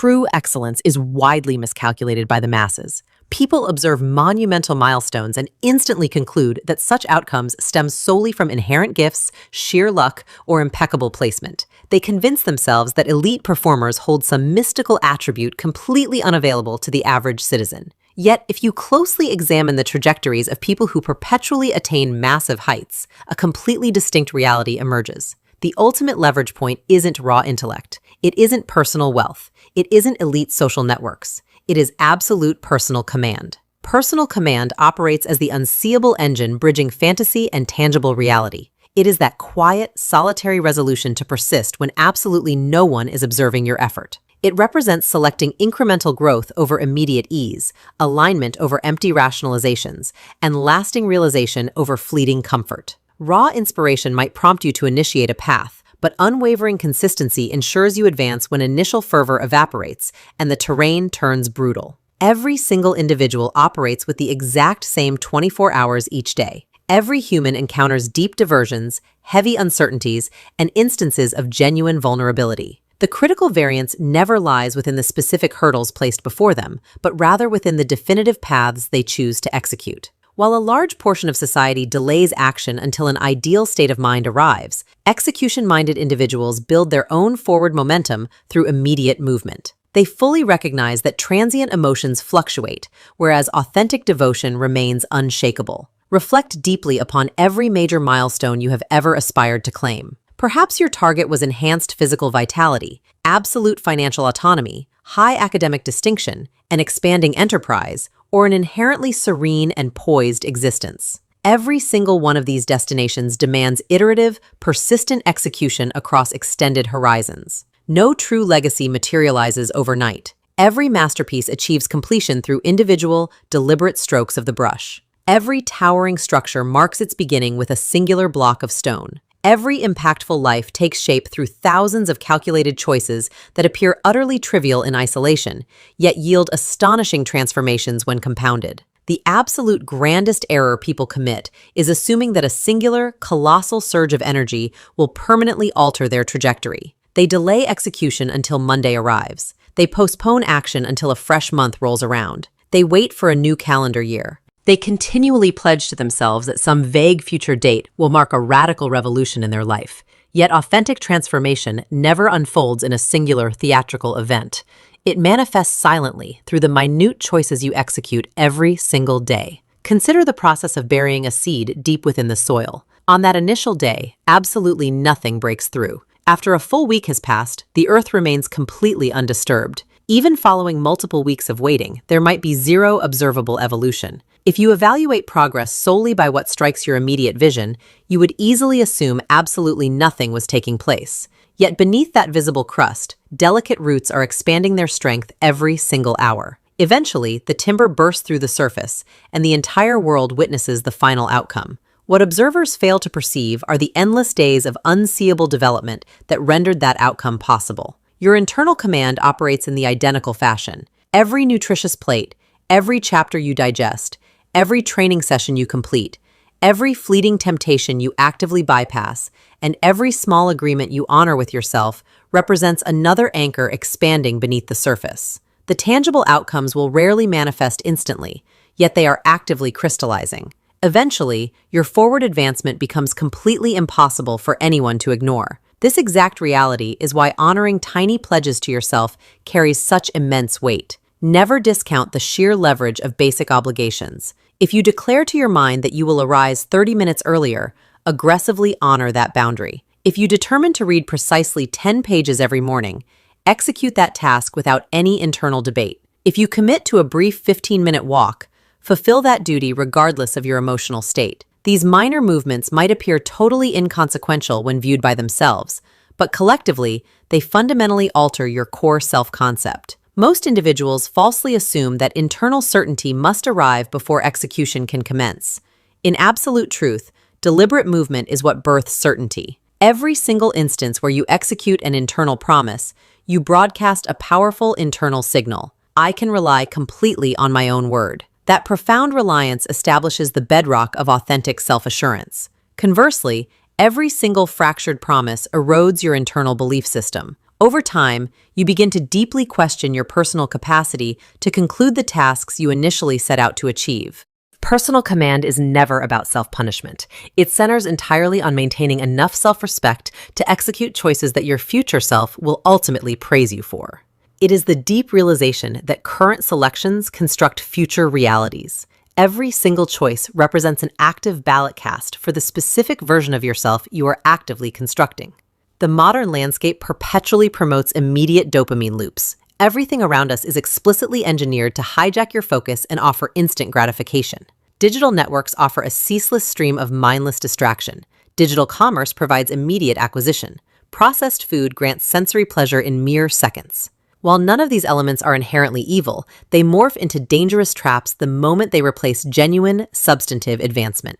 True excellence is widely miscalculated by the masses. People observe monumental milestones and instantly conclude that such outcomes stem solely from inherent gifts, sheer luck, or impeccable placement. They convince themselves that elite performers hold some mystical attribute completely unavailable to the average citizen. Yet, if you closely examine the trajectories of people who perpetually attain massive heights, a completely distinct reality emerges. The ultimate leverage point isn't raw intellect. It isn't personal wealth. It isn't elite social networks. It is absolute personal command. Personal command operates as the unseeable engine bridging fantasy and tangible reality. It is that quiet, solitary resolution to persist when absolutely no one is observing your effort. It represents selecting incremental growth over immediate ease, alignment over empty rationalizations, and lasting realization over fleeting comfort. Raw inspiration might prompt you to initiate a path, but unwavering consistency ensures you advance when initial fervor evaporates and the terrain turns brutal. Every single individual operates with the exact same 24 hours each day. Every human encounters deep diversions, heavy uncertainties, and instances of genuine vulnerability. The critical variance never lies within the specific hurdles placed before them, but rather within the definitive paths they choose to execute. While a large portion of society delays action until an ideal state of mind arrives, execution-minded individuals build their own forward momentum through immediate movement. They fully recognize that transient emotions fluctuate, whereas authentic devotion remains unshakable. Reflect deeply upon every major milestone you have ever aspired to claim. Perhaps your target was enhanced physical vitality, absolute financial autonomy, high academic distinction, an expanding enterprise, or an inherently serene and poised existence. Every single one of these destinations demands iterative, persistent execution across extended horizons. No true legacy materializes overnight. Every masterpiece achieves completion through individual, deliberate strokes of the brush. Every towering structure marks its beginning with a singular block of stone. Every impactful life takes shape through thousands of calculated choices that appear utterly trivial in isolation, yet yield astonishing transformations when compounded. The absolute grandest error people commit is assuming that a singular, colossal surge of energy will permanently alter their trajectory. They delay execution until Monday arrives. They postpone action until a fresh month rolls around. They wait for a new calendar year. They continually pledge to themselves that some vague future date will mark a radical revolution in their life. Yet authentic transformation never unfolds in a singular theatrical event. It manifests silently through the minute choices you execute every single day. Consider the process of burying a seed deep within the soil. On that initial day, absolutely nothing breaks through. After a full week has passed, the earth remains completely undisturbed. Even following multiple weeks of waiting, there might be zero observable evolution. If you evaluate progress solely by what strikes your immediate vision, you would easily assume absolutely nothing was taking place. Yet beneath that visible crust, delicate roots are expanding their strength every single hour. Eventually, the timber bursts through the surface, and the entire world witnesses the final outcome. What observers fail to perceive are the endless days of unseeable development that rendered that outcome possible. Your internal command operates in the identical fashion. Every nutritious plate, every chapter you digest, every training session you complete, every fleeting temptation you actively bypass, and every small agreement you honor with yourself represents another anchor expanding beneath the surface. The tangible outcomes will rarely manifest instantly, yet they are actively crystallizing. Eventually, your forward advancement becomes completely impossible for anyone to ignore. This exact reality is why honoring tiny pledges to yourself carries such immense weight. Never discount the sheer leverage of basic obligations. If you declare to your mind that you will arise 30 minutes earlier, aggressively honor that boundary. If you determine to read precisely 10 pages every morning, execute that task without any internal debate. If you commit to a brief 15-minute walk, fulfill that duty regardless of your emotional state. These minor movements might appear totally inconsequential when viewed by themselves, but collectively, they fundamentally alter your core self-concept. Most individuals falsely assume that internal certainty must arrive before execution can commence. In absolute truth, deliberate movement is what births certainty. Every single instance where you execute an internal promise, you broadcast a powerful internal signal. I can rely completely on my own word. That profound reliance establishes the bedrock of authentic self-assurance. Conversely, every single fractured promise erodes your internal belief system. Over time, you begin to deeply question your personal capacity to conclude the tasks you initially set out to achieve. Personal command is never about self-punishment. It centers entirely on maintaining enough self-respect to execute choices that your future self will ultimately praise you for. It is the deep realization that current selections construct future realities. Every single choice represents an active ballot cast for the specific version of yourself you are actively constructing. The modern landscape perpetually promotes immediate dopamine loops. Everything around us is explicitly engineered to hijack your focus and offer instant gratification. Digital networks offer a ceaseless stream of mindless distraction. Digital commerce provides immediate acquisition. Processed food grants sensory pleasure in mere seconds. While none of these elements are inherently evil, they morph into dangerous traps the moment they replace genuine, substantive advancement.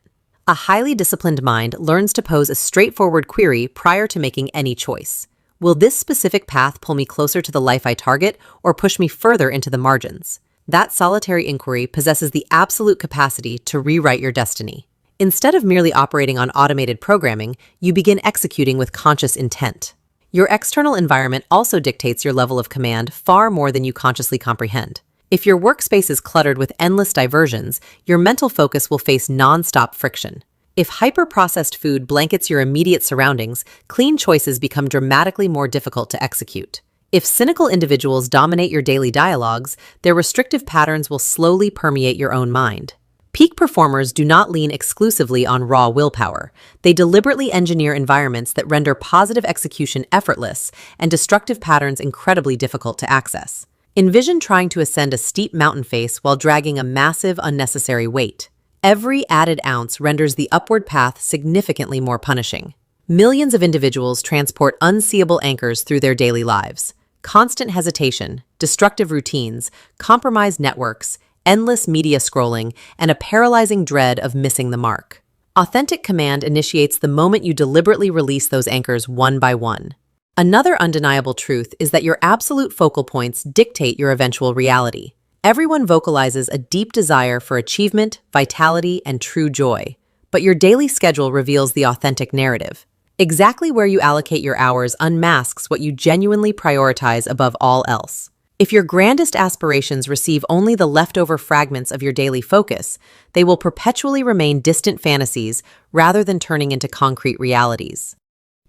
A highly disciplined mind learns to pose a straightforward query prior to making any choice. Will this specific path pull me closer to the life I target or push me further into the margins? That solitary inquiry possesses the absolute capacity to rewrite your destiny. Instead of merely operating on automated programming, you begin executing with conscious intent. Your external environment also dictates your level of command far more than you consciously comprehend. If your workspace is cluttered with endless diversions, your mental focus will face non-stop friction. If hyper-processed food blankets your immediate surroundings, clean choices become dramatically more difficult to execute. If cynical individuals dominate your daily dialogues, their restrictive patterns will slowly permeate your own mind. Peak performers do not lean exclusively on raw willpower. They deliberately engineer environments that render positive execution effortless and destructive patterns incredibly difficult to access. Envision trying to ascend a steep mountain face while dragging a massive, unnecessary weight. Every added ounce renders the upward path significantly more punishing. Millions of individuals transport unseeable anchors through their daily lives. Constant hesitation, destructive routines, compromised networks, endless media scrolling, and a paralyzing dread of missing the mark. Authentic command initiates the moment you deliberately release those anchors one by one. Another undeniable truth is that your absolute focal points dictate your eventual reality. Everyone vocalizes a deep desire for achievement, vitality, and true joy, but your daily schedule reveals the authentic narrative. Exactly where you allocate your hours unmasks what you genuinely prioritize above all else. If your grandest aspirations receive only the leftover fragments of your daily focus, they will perpetually remain distant fantasies rather than turning into concrete realities.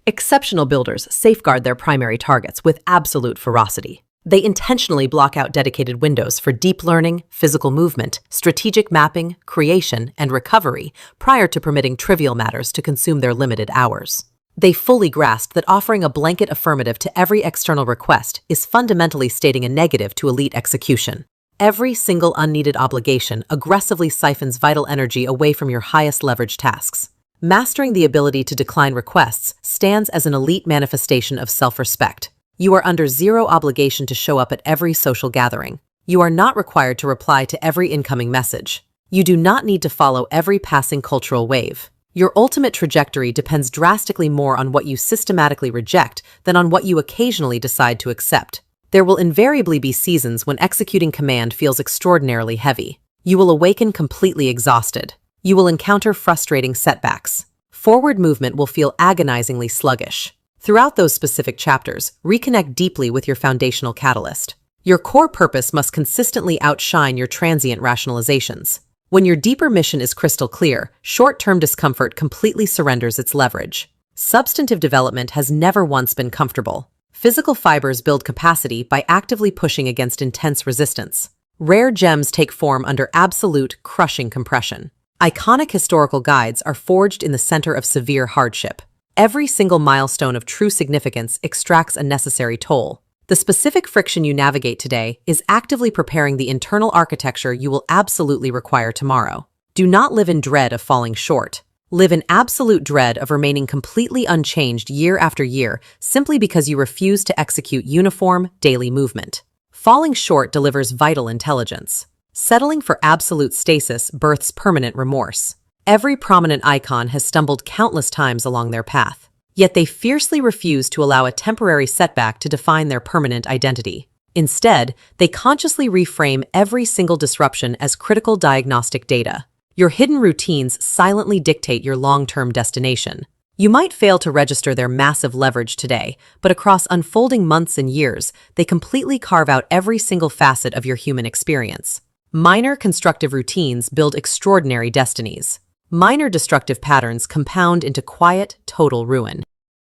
Exceptional builders safeguard their primary targets with absolute ferocity. They intentionally block out dedicated windows for deep learning, physical movement, strategic mapping, creation, and recovery prior to permitting trivial matters to consume their limited hours. They fully grasp that offering a blanket affirmative to every external request is fundamentally stating a negative to elite execution. Every single unneeded obligation aggressively siphons vital energy away from your highest leverage tasks. Mastering the ability to decline requests stands as an elite manifestation of self-respect. You are under zero obligation to show up at every social gathering. You are not required to reply to every incoming message. You do not need to follow every passing cultural wave. Your ultimate trajectory depends drastically more on what you systematically reject than on what you occasionally decide to accept. There will invariably be seasons when executing command feels extraordinarily heavy. You will awaken completely exhausted. You will encounter frustrating setbacks. Forward movement will feel agonizingly sluggish. Throughout those specific chapters, reconnect deeply with your foundational catalyst. Your core purpose must consistently outshine your transient rationalizations. When your deeper mission is crystal clear, short-term discomfort completely surrenders its leverage. Substantive development has never once been comfortable. Physical fibers build capacity by actively pushing against intense resistance. Rare gems take form under absolute, crushing compression. Iconic historical guides are forged in the center of severe hardship. Every single milestone of true significance extracts a necessary toll. The specific friction you navigate today is actively preparing the internal architecture you will absolutely require tomorrow. Do not live in dread of falling short. Live in absolute dread of remaining completely unchanged year after year simply because you refuse to execute uniform, daily movement. Falling short delivers vital intelligence. Settling for absolute stasis births permanent remorse. Every prominent icon has stumbled countless times along their path, yet they fiercely refuse to allow a temporary setback to define their permanent identity. Instead, they consciously reframe every single disruption as critical diagnostic data. Your hidden routines silently dictate your long-term destination. You might fail to register their massive leverage today, but across unfolding months and years, they completely carve out every single facet of your human experience. Minor constructive routines build extraordinary destinies. Minor destructive patterns compound into quiet, total ruin.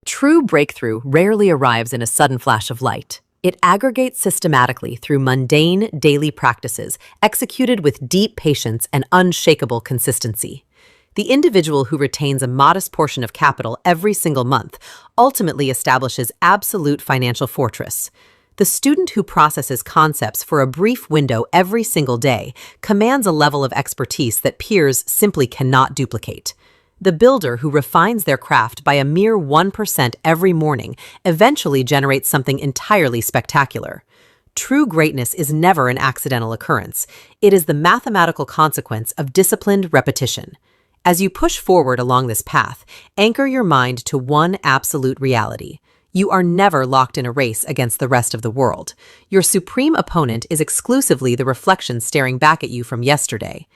True breakthrough rarely arrives in a sudden flash of light. It aggregates systematically through mundane, daily practices, executed with deep patience and unshakable consistency. The individual who retains a modest portion of capital every single month ultimately establishes absolute financial fortress. The student who processes concepts for a brief window every single day commands a level of expertise that peers simply cannot duplicate. The builder who refines their craft by a mere 1% every morning eventually generates something entirely spectacular. True greatness is never an accidental occurrence. It is the mathematical consequence of disciplined repetition. As you push forward along this path, anchor your mind to one absolute reality. You are never locked in a race against the rest of the world. Your supreme opponent is exclusively the reflection staring back at you from yesterday.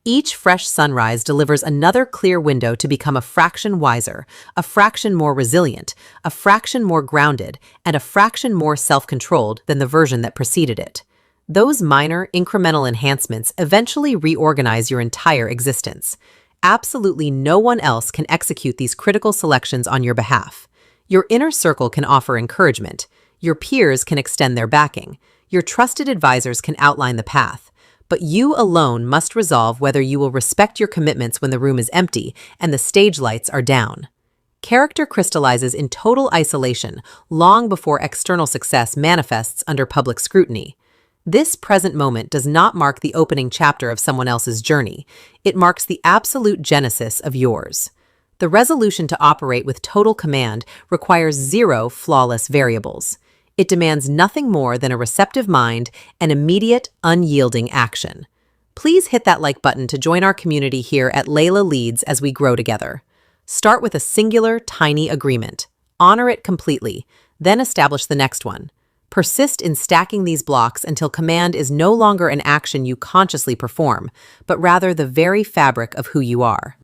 Each fresh sunrise delivers another clear window to become a fraction wiser, a fraction more resilient, a fraction more grounded, and a fraction more self-controlled than the version that preceded it. Those minor, incremental enhancements eventually reorganize your entire existence. Absolutely no one else can execute these critical selections on your behalf. Your inner circle can offer encouragement. Your peers can extend their backing. Your trusted advisors can outline the path. But you alone must resolve whether you will respect your commitments when the room is empty and the stage lights are down. Character crystallizes in total isolation long before external success manifests under public scrutiny. This present moment does not mark the opening chapter of someone else's journey. It marks the absolute genesis of yours. The resolution to operate with total command requires zero flawless variables. It demands nothing more than a receptive mind and immediate, unyielding action. Please hit that like button to join our community here at Layla Leads as we grow together. Start with a singular, tiny agreement. Honor it completely, then establish the next one. Persist in stacking these blocks until command is no longer an action you consciously perform, but rather the very fabric of who you are.